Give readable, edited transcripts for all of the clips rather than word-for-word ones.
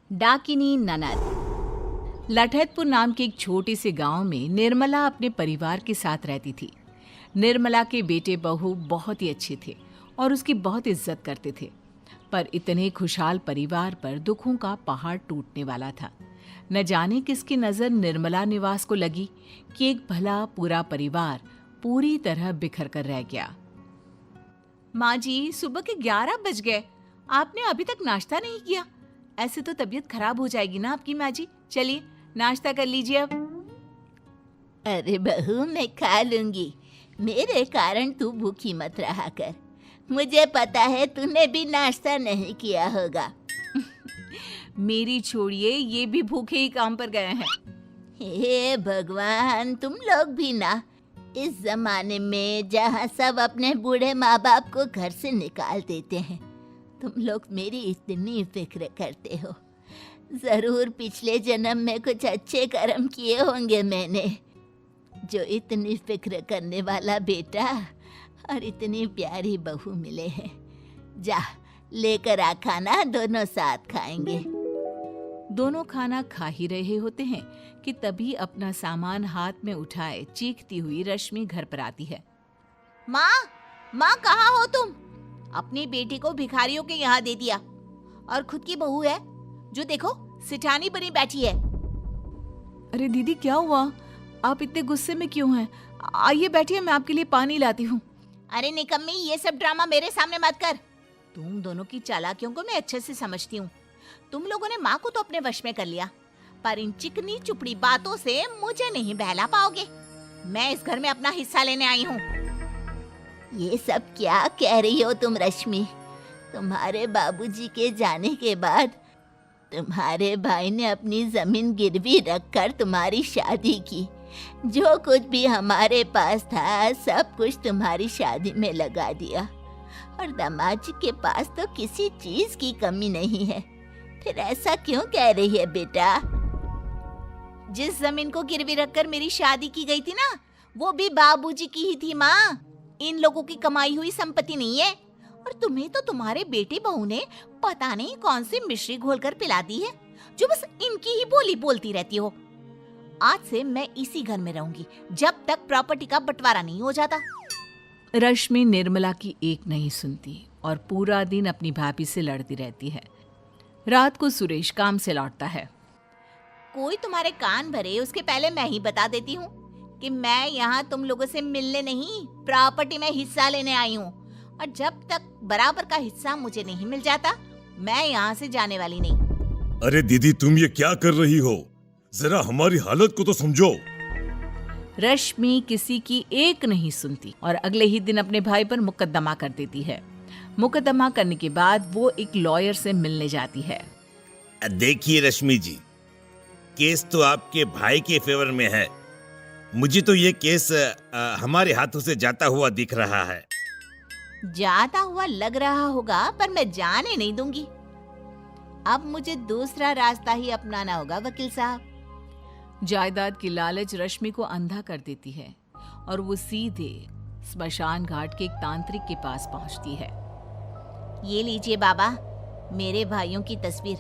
डाकिनी ननद। लठैतपुर नाम के एक छोटे से गांव में निर्मला अपने परिवार के साथ रहती थी। निर्मला के बेटे बहू बहुत ही अच्छे थे और उसकी बहुत इज्जत करते थे। पर इतने खुशहाल परिवार पर दुखों का पहाड़ टूटने वाला था। न जाने किसकी नज़र निर्मला निवास को लगी कि एक भला पूरा परिवार पूरी तरह बिखर कर रह गया। माँ जी, सुबह के 11 बज गए, आपने अभी तक नाश्ता नहीं किया। ऐसे तो तबीयत खराब हो जाएगी ना आपकी माँ जी। चलिए नाश्ता कर लीजिए अब। अरे बहू, मैं खा लूंगी। मेरे कारण तू भूखी मत रहा कर। मुझे पता है तूने भी नाश्ता नहीं किया होगा। मेरी छोड़िए, ये भी भूखे ही काम पर गए हैं। हे भगवान, तुम लोग भी ना, इस जमाने में जहाँ सब अपने बूढ़े माँ बाप को घर से निकाल देते हैं, तुम लोग मेरी इतनी फिक्र करते हो। जरूर पिछले जन्म में कुछ अच्छे कर्म किए होंगे मैंने, जो इतनी फिक्र करने वाला बेटा और इतनी प्यारी बहू मिले हैं। जा लेकर आ खाना, दोनों साथ खाएंगे। दोनों खाना खा ही रहे होते हैं कि तभी अपना सामान हाथ में उठाए चीखती हुई रश्मि घर पर आती है। माँ, माँ कहाँ हो तुम? अपनी बेटी को भिखारियों के यहाँ दे दिया और खुद की बहू है जो देखो सिठानी बनी बैठी है। अरे दीदी, क्या हुआ? आप इतने गुस्से में क्यों हैं? आइए बैठिए, मैं आपके लिए पानी लाती हूँ। अरे निकम्मी, ये सब ड्रामा मेरे सामने मत कर। तुम दोनों की चालाकियों को मैं अच्छे से समझती हूँ। तुम लोगों ने माँ को तो अपने वश में कर लिया, पर इन चिकनी चुपड़ी बातों से मुझे नहीं बहला पाओगे। मैं इस घर में अपना हिस्सा लेने आई हूँ। ये सब क्या कह रही हो तुम रश्मि? तुम्हारे बाबूजी के जाने के बाद तुम्हारे भाई ने अपनी जमीन गिरवी रखकर तुम्हारी शादी की। जो कुछ भी हमारे पास था सब कुछ तुम्हारी शादी में लगा दिया, और दामाद जी के पास तो किसी चीज की कमी नहीं है। फिर ऐसा क्यों कह रही है बेटा? जिस जमीन को गिरवी रखकर मेरी शादी की गई थी ना, वो भी बाबूजी की ही थी माँ। इन लोगों की कमाई हुई संपत्ति नहीं है। और तुम्हें तो तुम्हारे बेटे बहू ने पता नहीं कौन सी मिश्री घोलकर पिला दी है, जो बस इनकी ही बोली बोलती रहती हो। आज से मैं इसी घर में रहूंगी जब तक प्रॉपर्टी का बंटवारा नहीं हो जाता। रश्मि निर्मला की एक नहीं सुनती और पूरा दिन अपनी भाभी से लड़ती रहती है। रात को सुरेश काम से लौटता है। कोई तुम्हारे कान भरे उसके पहले मैं ही बता देती हूँ कि मैं यहाँ तुम लोगों से मिलने नहीं, प्रॉपर्टी में हिस्सा लेने आई हूँ। और जब तक बराबर का हिस्सा मुझे नहीं मिल जाता, मैं यहाँ से जाने वाली नहीं। अरे दीदी, तुम ये क्या कर रही हो? जरा हमारी हालत को तो समझो। रश्मि किसी की एक नहीं सुनती और अगले ही दिन अपने भाई पर मुकदमा कर देती है। मुकदमा करने के बाद वो एक लॉयर से मिलने जाती है। देखिए रश्मि जी, केस तो आपके भाई के फेवर में है। मुझे तो ये केस हमारे हाथों से जाता हुआ दिख रहा है। जाता हुआ लग रहा होगा, पर मैं जाने नहीं दूंगी। अब मुझे दूसरा रास्ता ही अपनाना होगा वकील साहब। जायदाद की लालच रश्मि को अंधा कर देती है और वो सीधे स्मशान घाट के एक तांत्रिक के पास पहुंचती है। ये लीजिए बाबा, मेरे भाइयों की तस्वीर।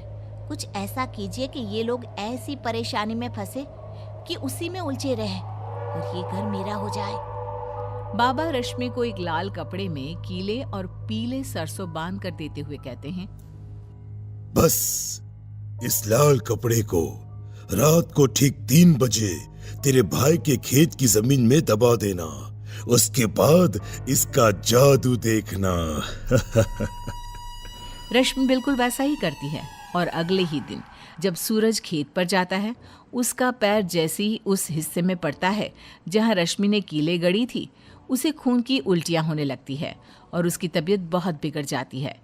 कुछ ऐसा कीजिए कि ये लोग ऐसी परेशानी में फंसे कि उसी में उलझे रहे और ये घर मेरा हो जाए। बाबा रश्मि को एक लाल कपड़े में कीले और पीले सरसों बांध कर देते हुए कहते हैं, बस इस लाल कपड़े को रात को ठीक 3 बजे तेरे भाई के खेत की जमीन में दबा देना। उसके बाद इसका जादू देखना। रश्मि बिल्कुल वैसा ही करती है और अगले ही दिन जब सूरज खेत पर जाता है, उसका पैर जैसे ही उस हिस्से में पड़ता है जहां रश्मि ने कीले गड़ी थी, उसे खून की उल्टियां होने लगती है और उसकी तबीयत बहुत बिगड़ जाती है।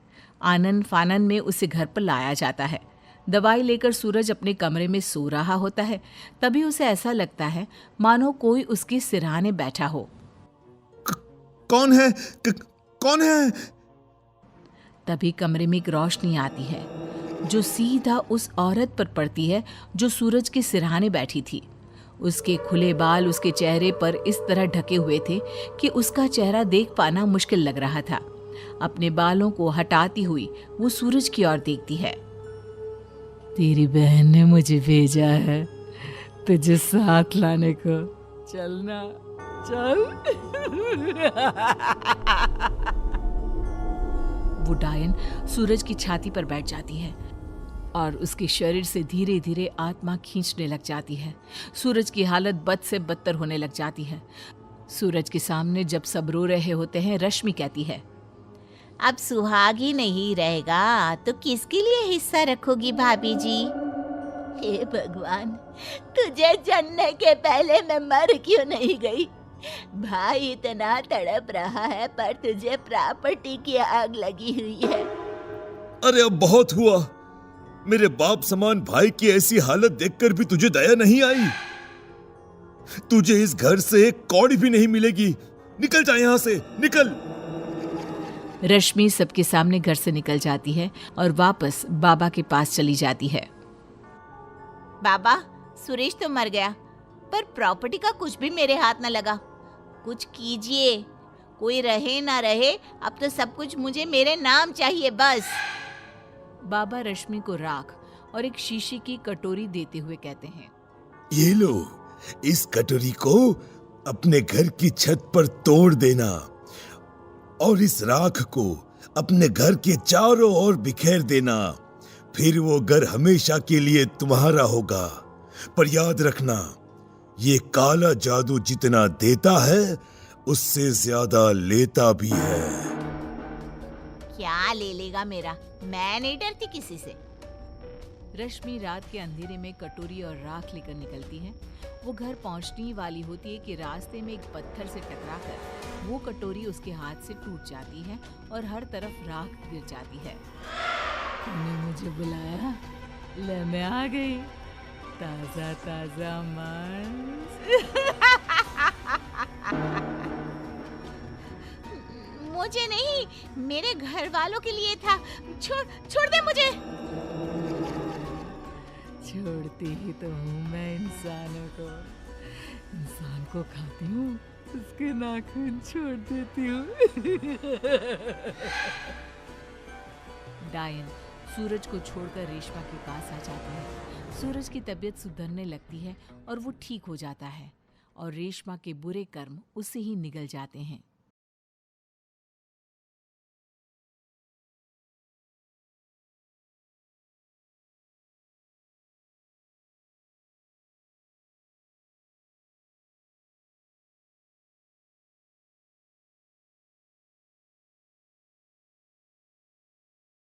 आनन फानन में उसे घर पर लाया जाता है। दवाई लेकर सूरज अपने कमरे में सो रहा होता है, तभी उसे ऐसा लगता है मानो कोई उसके सिरहाने बैठा हो। कौन है? कौन है? तभी कमरे में एक रोशनी आती है जो सीधा उस औरत पर पड़ती है जो सूरज के सिरहाने बैठी थी। उसके खुले बाल उसके चेहरे पर इस तरह ढके हुए थे कि उसका चेहरा देख पाना मुश्किल लग रहा था। अपने बालों को हटाती हुई वो सूरज की ओर देखती है। तेरी बहन ने मुझे भेजा है तुझे साथ लाने को। चलना, चल। वो डायन सूरज की छाती पर बैठ जाती है और उसके शरीर से धीरे धीरे आत्मा खींचने लग जाती है। सूरज की हालत बद से बदतर होने लग जाती है। सूरज के सामने जब सब रो रहे होते हैं, रश्मि कहती है, अब सुहाग ही नहीं रहेगा तो किसके लिए हिस्सा रखोगी भाभी जी? हे भगवान, तुझे जानने के पहले मैं मर क्यों नहीं गई? भाई इतना तड़प रहा है पर तुझे प्रॉपर्टी की आग लगी हुई है। अरे अब बहुत हुआ। मेरे बाप समान भाई की ऐसी हालत देखकर भी तुझे दया नहीं आई। तुझे इस घर से एक कौड़ी भी नहीं मिलेगी। निकल जा यहां से, निकल। रश्मि सबके सामने घर से निकल जाती है और वापस बाबा के पास चली जाती है। बाबा, सुरेश तो मर गया पर प्रॉपर्टी का कुछ भी मेरे हाथ न लगा। कुछ कीजिए, कोई रहे ना रहे, अब तो सब कुछ मुझे मेरे नाम चाहिए बस। बाबा रश्मि को राख और एक शीशे की कटोरी देते हुए कहते हैं, ये लो, इस कटोरी को अपने घर की छत पर तोड़ देना और इस राख को अपने घर के चारों ओर बिखेर देना। फिर वो घर हमेशा के लिए तुम्हारा होगा। पर याद रखना, ये काला जादू जितना देता है उससे ज्यादा लेता भी है। क्या ले लेगा मेरा? मैं नहीं डरती किसी से। रश्मि रात के अंधेरे में कटोरी और राख लेकर निकलती है। वो घर पहुंचने वाली होती है कि रास्ते में एक पत्थर से टकराकर वो कटोरी उसके हाथ से टूट जाती है और हर तरफ राख गिर जाती है। तुमने मुझे बुलाया? ले मैं आ गई। ताजा ताजा मांस। मुझे नहीं, मेरे घर वालों के लिए था। छोड़ दे मुझे। छोड़ती ही तो हूँ मैं इंसानों को। इंसान को खाती हूँ, उसके नाखून छोड़ देती हूँ। डायन सूरज को छोड़कर रेशमा के पास आ जाती है। सूरज की तबीयत सुधरने लगती है और वो ठीक हो जाता है और रेशमा के बुरे कर्म उससे ही निगल जाते हैं।